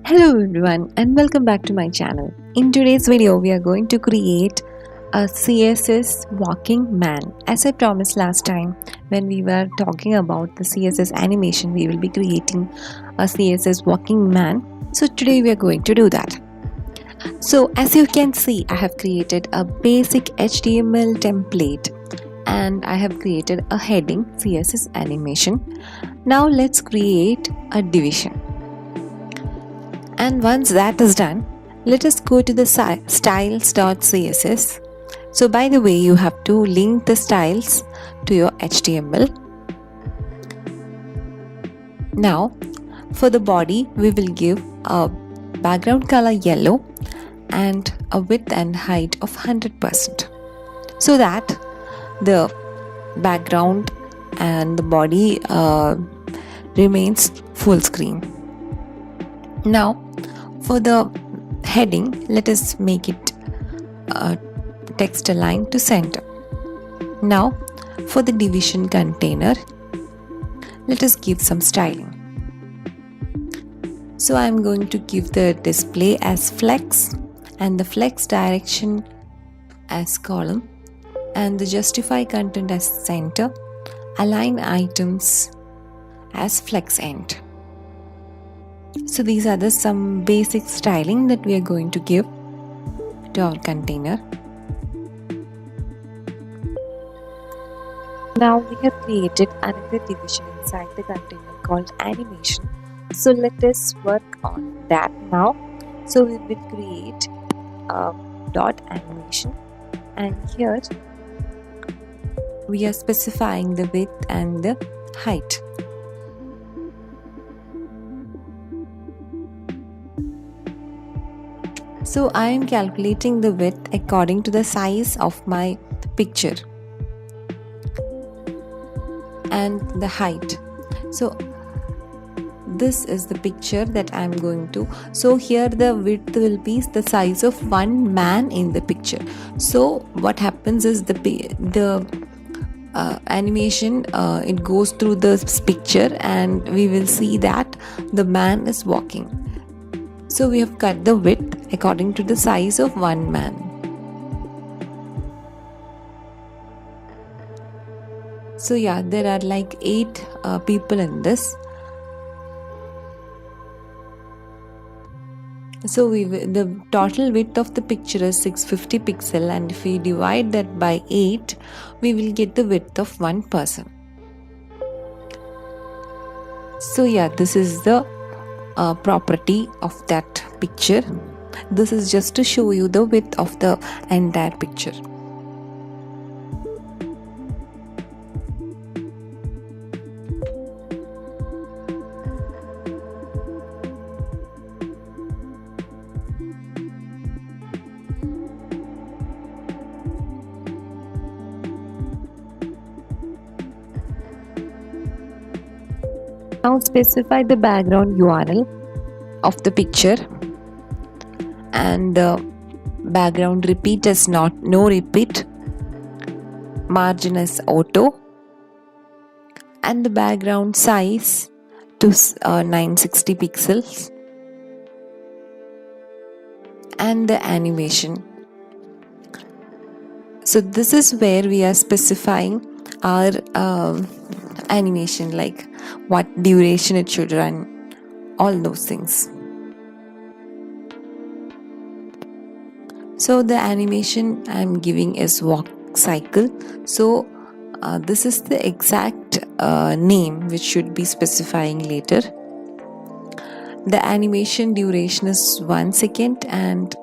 Hello everyone and welcome back to my channel. In today's video we are going to create a CSS walking man. As I promised last time when we were talking about the CSS animation, we will be creating a CSS walking man. So today we are going to do that. So as you can see, I have created a basic HTML template and I have created a heading CSS animation. Now let's create a division. And once that is done, let us go to the styles.css. So by the way, you have to link the styles to your HTML. Now for the body, we will give a background color yellow and a width and height of 100% so that the background and the body remains full screen. Now for the heading, let us make it text align to center. Now for the division container, let us give some styling. So I am going to give the display as flex and the flex direction as column and the justify content as center, align items as flex end. So these are some basic styling that we are going to give to our container. Now we have created another division inside the container called animation. So let us work on that now. So we will create a dot animation, and here we are specifying the width and the height. So I am calculating the width according to the size of my picture and the height. So this is the picture that I am going to. So here the width will be the size of one man in the picture. So what happens is the animation it goes through the picture and we will see that the man is walking. So we have cut the width according to the size of one man. So yeah, there are like 8 people in this. So the total width of the picture is 650 pixel, and if we divide that by 8, we will get the width of one person. So yeah, this is the property of that picture. This is just to show you the width of the entire picture. Now specify the background URL of the picture, and the background repeat is no repeat, margin is auto, and the background size to 960 pixels, and the animation. So this is where we are specifying our animation, like what duration it should run, all those things. So the animation I am giving is walk cycle. So this is the exact name which should be specifying later. The animation duration is 1 second and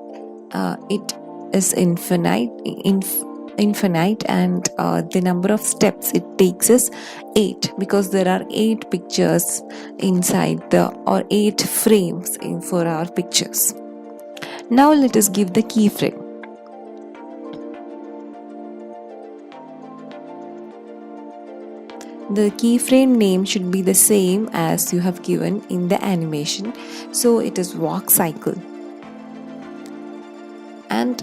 it is infinite, and the number of steps it takes is 8, because there are 8 pictures inside or 8 frames for our pictures. Now let us give the keyframe. The keyframe name should be the same as you have given in the animation. So it is walk cycle. And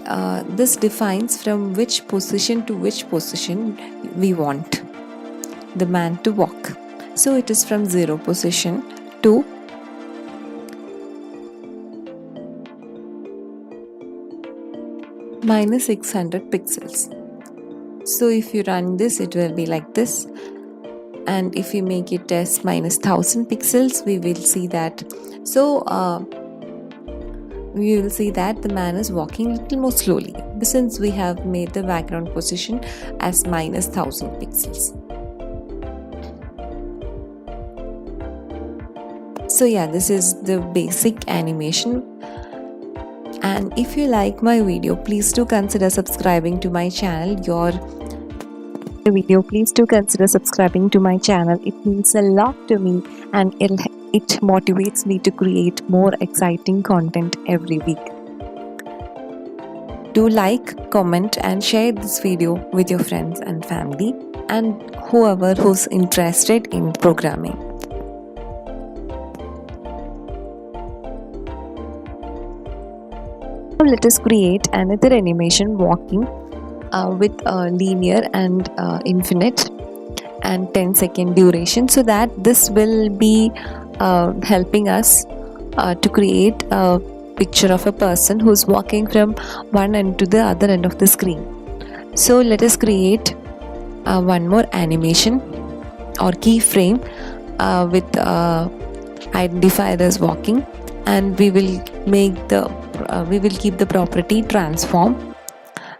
this defines from which position to which position we want the man to walk. So it is from 0 position to minus 600 pixels. So if you run this, it will be like this. And if we make it as minus 1000 pixels, we will see that. So we will see that the man is walking a little more slowly, since we have made the background position as minus 1000 pixels. So yeah, this is the basic animation. And if you like my video, please do consider subscribing to my channel. Please do consider subscribing to my channel. It means a lot to me, and it motivates me to create more exciting content every week. Do like, comment and share this video with your friends and family and whoever who's interested in programming. Now let us create another animation walking with linear and infinite and 10-second duration, so that this will be helping us to create a picture of a person who's walking from one end to the other end of the screen. So let us create one more animation or keyframe with identifier as walking, and we will keep the property transform.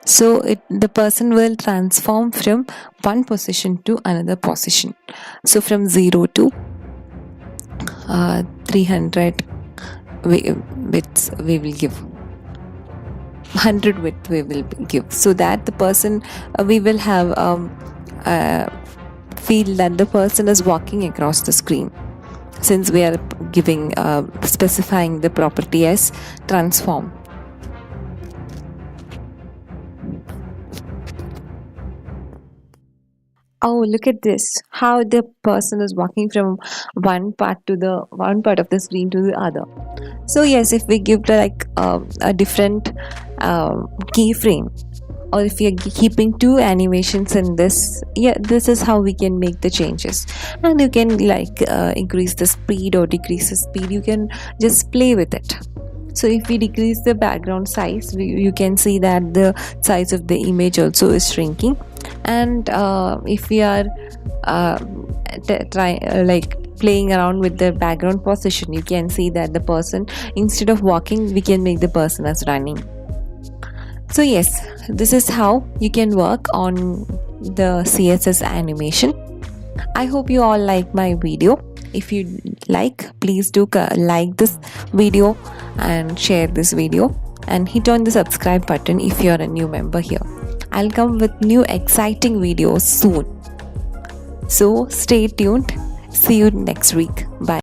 So the person will transform from one position to another position. So from 0 to 300 widths we will give, 100 width we will give, so that the person we will have feel that the person is walking across the screen, since we are giving specifying the property as transform. Oh, look at this, how the person is walking from one part of the screen to the other. So yes, if we give like a different keyframe, or if we are keeping two animations in this, yeah, this is how we can make the changes. And you can like increase the speed or decrease the speed. You can just play with it. So if we decrease the background size, you can see that the size of the image also is shrinking. And if we are playing around with the background position, you can see that the person, instead of walking, we can make the person as running. So yes, this is how you can work on the CSS animation. I hope you all like my video. If you like, please do like this video and share this video, and hit on the subscribe button if you're a new member here. I'll come with new exciting videos soon. So stay tuned. See you next week. Bye.